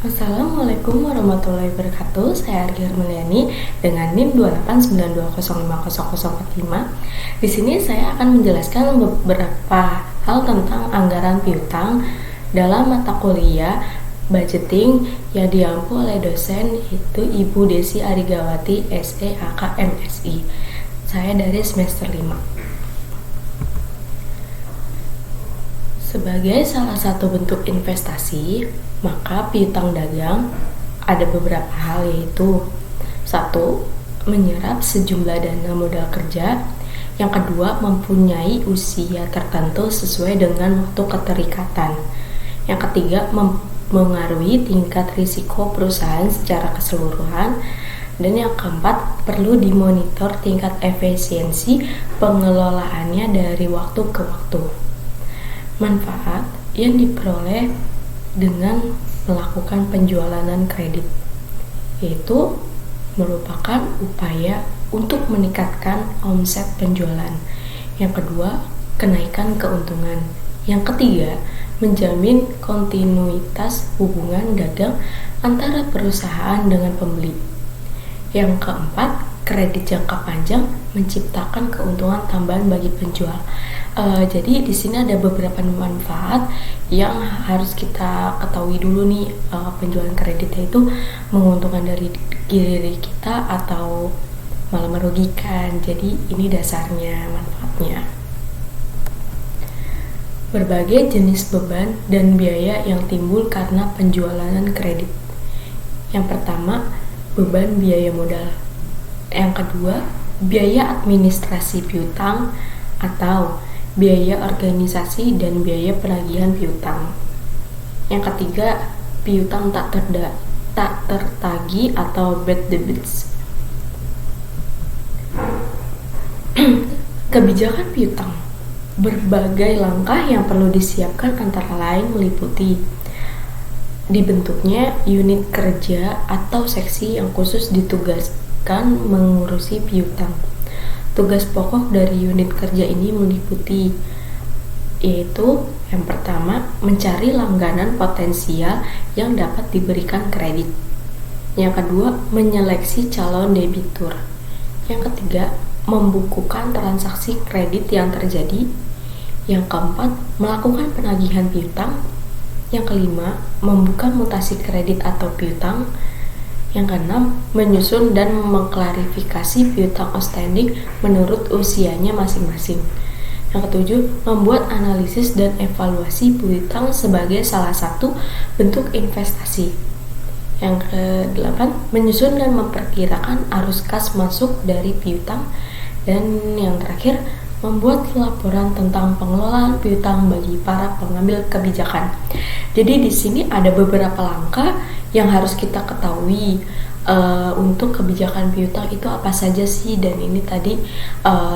Assalamualaikum warahmatullahi wabarakatuh. Saya Argi Hermeliani dengan NIM 2892005045. Di sini saya akan menjelaskan beberapa hal tentang anggaran piutang dalam mata kuliah budgeting yang diampu oleh dosen itu Ibu Desi Arigawati SEAK MSI. Saya dari semester 5. Sebagai salah satu bentuk investasi, maka piutang dagang ada beberapa hal, yaitu 1. Menyerap sejumlah dana modal kerja. Yang kedua, mempunyai usia tertentu sesuai dengan waktu keterikatan. Yang ketiga, mengaruhi tingkat risiko perusahaan secara keseluruhan. Dan yang keempat, perlu dimonitor tingkat efisiensi pengelolaannya dari waktu ke waktu. Manfaat yang diperoleh dengan melakukan penjualan kredit, yaitu merupakan upaya untuk meningkatkan omset penjualan. Yang kedua, kenaikan keuntungan. Yang ketiga, menjamin kontinuitas hubungan dagang antara perusahaan dengan pembeli. Yang keempat, kredit jangka panjang menciptakan keuntungan tambahan bagi penjual. Jadi di sini ada beberapa manfaat yang harus kita ketahui dulu nih. Penjualan kreditnya itu menguntungkan dari diri kita atau malah merugikan. Jadi ini dasarnya manfaatnya. Berbagai jenis beban dan biaya yang timbul karena penjualan kredit. Yang pertama, beban biaya modal. Yang kedua, biaya administrasi piutang atau biaya organisasi dan biaya penagihan piutang. Yang ketiga, piutang tak tertagih atau bad debits. Kebijakan piutang. Berbagai langkah yang perlu disiapkan antara lain meliputi dibentuknya unit kerja atau seksi yang khusus ditugaskan mengurusi piutang. Tugas pokok dari unit kerja ini meliputi, yaitu yang pertama, mencari langganan potensial yang dapat diberikan kredit. Yang kedua, menyeleksi calon debitur. Yang ketiga, membukukan transaksi kredit yang terjadi. Yang keempat, melakukan penagihan piutang. Yang kelima, membuka mutasi kredit atau piutang. Yang keenam, menyusun dan mengklarifikasi piutang outstanding menurut usianya masing-masing. Yang ketujuh, membuat analisis dan evaluasi piutang sebagai salah satu bentuk investasi. Yang kedelapan, menyusun dan memperkirakan arus kas masuk dari piutang. Dan yang terakhir, membuat laporan tentang pengelolaan piutang bagi para pengambil kebijakan. Jadi di sini ada beberapa langkah yang harus kita ketahui untuk kebijakan piutang itu apa saja sih, dan ini tadi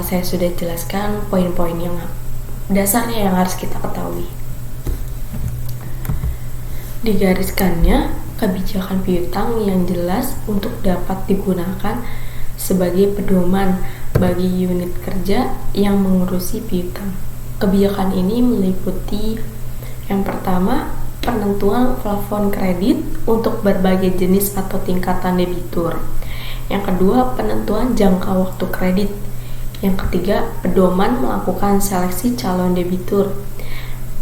saya sudah jelaskan poin-poin yang dasarnya yang harus kita ketahui. Digariskannya, kebijakan piutang yang jelas untuk dapat digunakan sebagai pedoman bagi unit kerja yang mengurusi piutang. Kebijakan ini meliputi yang pertama, penentuan plafon kredit untuk berbagai jenis atau tingkatan debitur. Yang kedua, penentuan jangka waktu kredit. Yang ketiga, pedoman melakukan seleksi calon debitur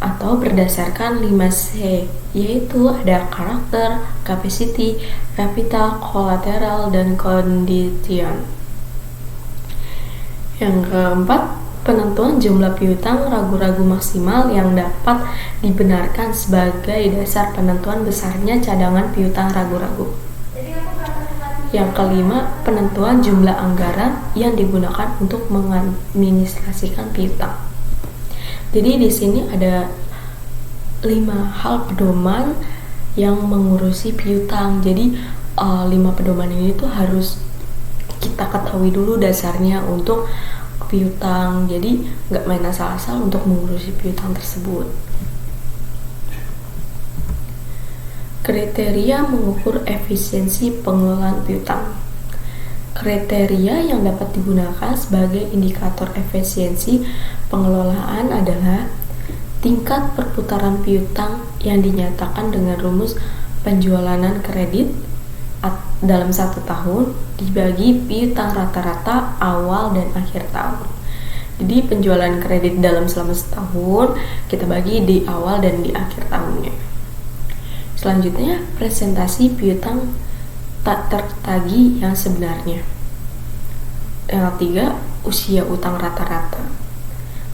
atau berdasarkan 5C, yaitu ada karakter, capacity, capital, collateral, dan condition. Yang keempat, penentuan jumlah piutang ragu-ragu maksimal yang dapat dibenarkan sebagai dasar penentuan besarnya cadangan piutang ragu-ragu. Yang kelima, penentuan jumlah anggaran yang digunakan untuk mengadministrasikan piutang. Jadi di sini ada 5 hal pedoman yang mengurusi piutang. Jadi 5 pedoman ini tuh harus kita ketahui dulu dasarnya untuk piutang. Jadi nggak main asal-asal untuk mengurusi piutang tersebut. Kriteria mengukur efisiensi pengelolaan piutang. Kriteria yang dapat digunakan sebagai indikator efisiensi pengelolaan adalah tingkat perputaran piutang yang dinyatakan dengan rumus penjualan kredit dalam 1 tahun dibagi piutang rata-rata awal dan akhir tahun. Jadi penjualan kredit selama setahun kita bagi di awal dan di akhir tahunnya. Selanjutnya, presentasi piutang tak tertagih yang sebenarnya. Yang ketiga, usia utang rata-rata.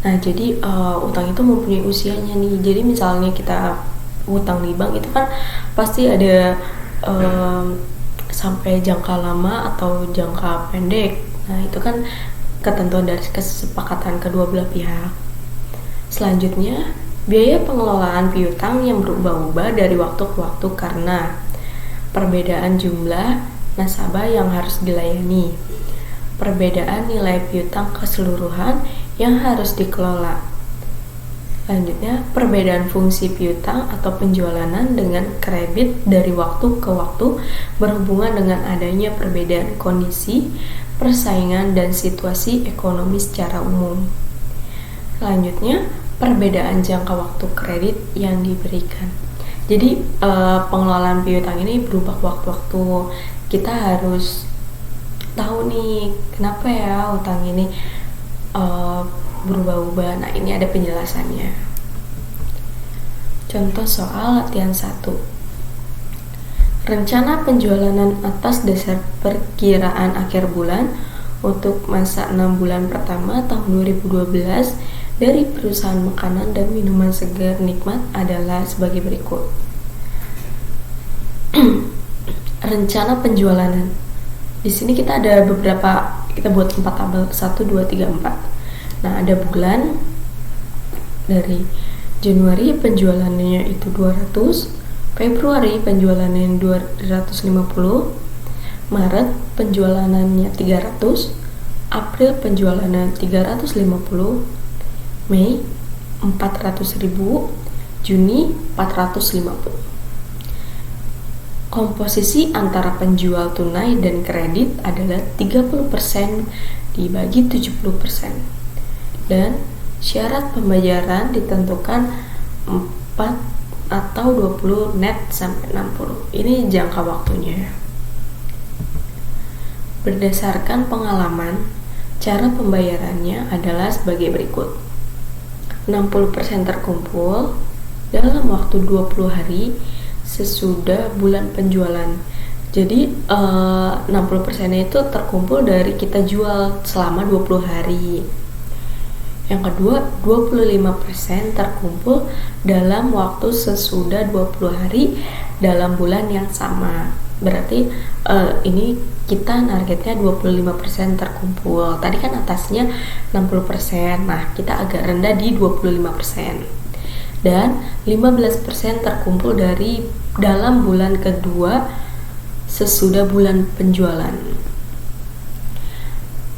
Nah, jadi utang itu mempunyai usianya nih. Jadi misalnya kita utang di bank itu kan pasti ada sampai jangka lama atau jangka pendek. Nah, itu kan ketentuan dari kesepakatan kedua belah pihak. Selanjutnya, biaya pengelolaan piutang yang berubah-ubah dari waktu ke waktu karena perbedaan jumlah nasabah yang harus dilayani, perbedaan nilai piutang keseluruhan yang harus dikelola. Selanjutnya, perbedaan fungsi piutang atau penjualanan dengan kredit dari waktu ke waktu berhubungan dengan adanya perbedaan kondisi, persaingan, dan situasi ekonomi secara umum. Selanjutnya, perbedaan jangka waktu kredit yang diberikan. Jadi, pengelolaan piutang ini berubah waktu-waktu. Kita harus tahu nih, kenapa ya utang ini berubah-ubah. Nah, ini ada penjelasannya. Contoh soal latihan 1. Rencana penjualan atas dasar perkiraan akhir bulan untuk masa 6 bulan pertama tahun 2012 dari perusahaan makanan dan minuman segar nikmat adalah sebagai berikut. Rencana penjualan. Di sini kita ada beberapa, kita buat 4 tabel, 1, 2, 3, 4. Nah, ada bulan. Dari Januari penjualannya itu 200, Februari penjualannya 250, Maret penjualannya 300, April penjualannya 350, Mei 400.000, Juni 450. Komposisi antara penjual tunai dan kredit adalah 30% dibagi 70%. Dan syarat pembayaran ditentukan 4 atau 20 net sampai 60. Ini jangka waktunya. Berdasarkan pengalaman, cara pembayarannya adalah sebagai berikut. 60% terkumpul dalam waktu 20 hari sesudah bulan penjualan. Jadi 60% itu terkumpul dari kita jual selama 20 hari. Yang kedua, 25% terkumpul dalam waktu sesudah 20 hari dalam bulan yang sama. Berarti ini kita targetnya 25% terkumpul. Tadi kan atasnya 60%. Nah, kita agak rendah di 25%. Dan 15% terkumpul dari dalam bulan kedua sesudah bulan penjualan.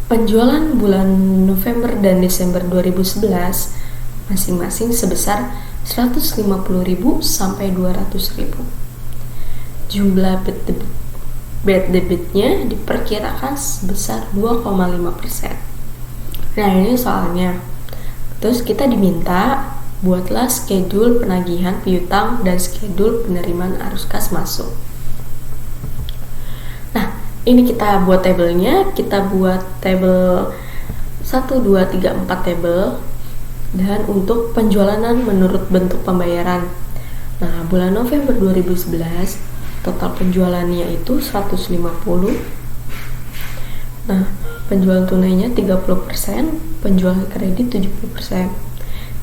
Penjualan bulan November dan Desember 2011 masing-masing sebesar 150.000 sampai 200.000. Jumlah bad debitnya diperkirakan sebesar 2,5%. Nah, ini soalnya. Terus kita diminta buatlah schedule penagihan piutang dan schedule penerimaan arus kas masuk. Ini kita buat tabelnya, kita buat tabel 1, 2, 3, 4 tabel. Dan untuk penjualan menurut bentuk pembayaran. Nah, bulan November 2011 total penjualannya itu 150. Nah, penjualan tunainya 30%, penjualan kredit 70%.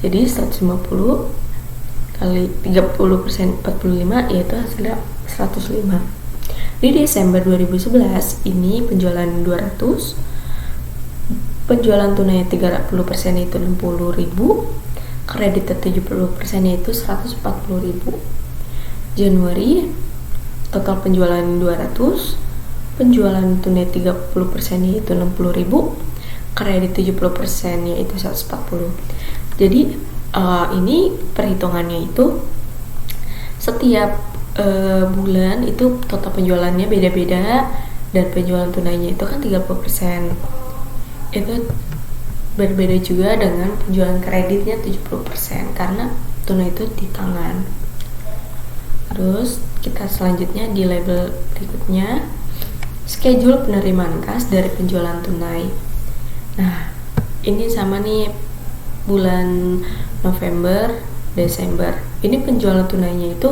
Jadi 150 kali 30% 45 yaitu hasilnya 105. Di Desember 2011 ini penjualan 200, penjualan tunai 30% itu 60.000, kredit 70% yaitu 140.000. Januari total penjualan 200, penjualan tunai 30% yaitu 60.000, kredit 70% yaitu 140. Jadi ini perhitungannya itu setiap bulan itu total penjualannya beda-beda dan penjualan tunainya itu kan 30%. Itu berbeda juga dengan penjualan kreditnya 70% karena tunai itu di tangan. Terus kita selanjutnya di label berikutnya, schedule penerimaan kas dari penjualan tunai. Nah, ini sama nih bulan November, Desember. Ini penjualan tunainya itu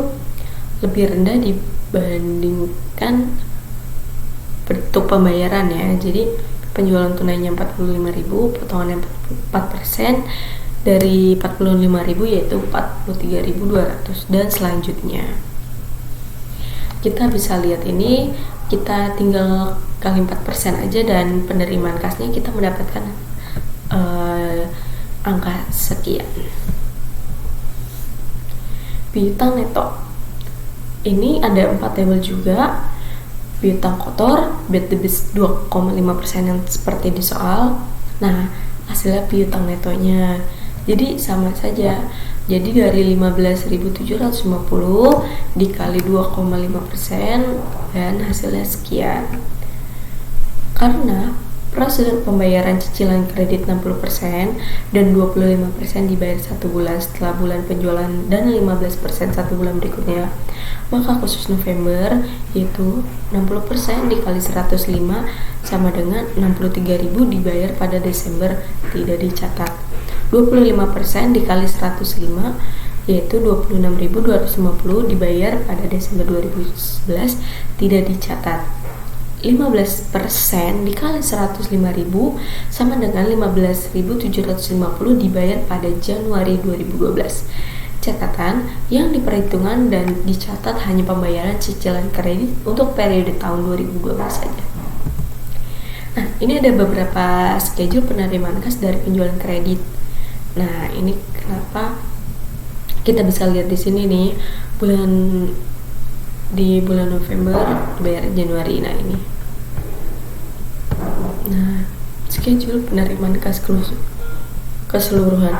lebih rendah dibandingkan bentuk pembayaran ya. Jadi penjualan tunainya 45.000, potongannya 4%, dari 45.000 yaitu 43.200 dan selanjutnya. Kita bisa lihat ini, kita tinggal kali 4% aja dan penerimaan kasnya kita mendapatkan angka sekian. Piutang neto. Ini ada 4 tabel juga. Piutang kotor, bad debit 2,5% yang seperti di soal. Nah, hasilnya piutang netonya. Jadi sama saja. Jadi dari 15.750 dikali 2,5% dan hasilnya sekian. Karena prosedur pembayaran cicilan kredit 60% dan 25% dibayar 1 bulan setelah bulan penjualan dan 15% 1 bulan berikutnya, maka khusus November yaitu 60% dikali 105 sama dengan 63.000 dibayar pada Desember tidak dicatat. 25% dikali 105 yaitu 26.250 dibayar pada Desember 2011 tidak dicatat. 15% dikali 105.000 sama dengan 15.750 dibayar pada Januari 2012. Catatan, yang diperhitungkan dan dicatat hanya pembayaran cicilan kredit untuk periode tahun 2012 saja. Nah, ini ada beberapa schedule penerimaan kas dari penjualan kredit. Nah, ini kenapa kita bisa lihat di sini nih, di bulan November bayar Januari. Nah, ini. Nah, schedule penerimaan kas keseluruhan.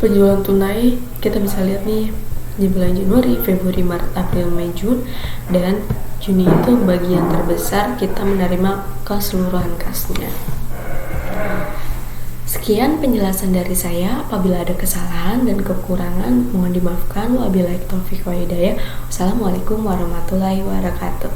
Penjualan tunai kita bisa lihat nih di bulan Januari, Februari, Maret, April, Mei, Juni, dan Juni itu bagian terbesar kita menerima keseluruhan kasnya. Sekian penjelasan dari saya. Apabila ada kesalahan dan kekurangan mohon dimaafkan. Wabillahi taufiq wa hidayah. Wassalamualaikum warahmatullahi wabarakatuh.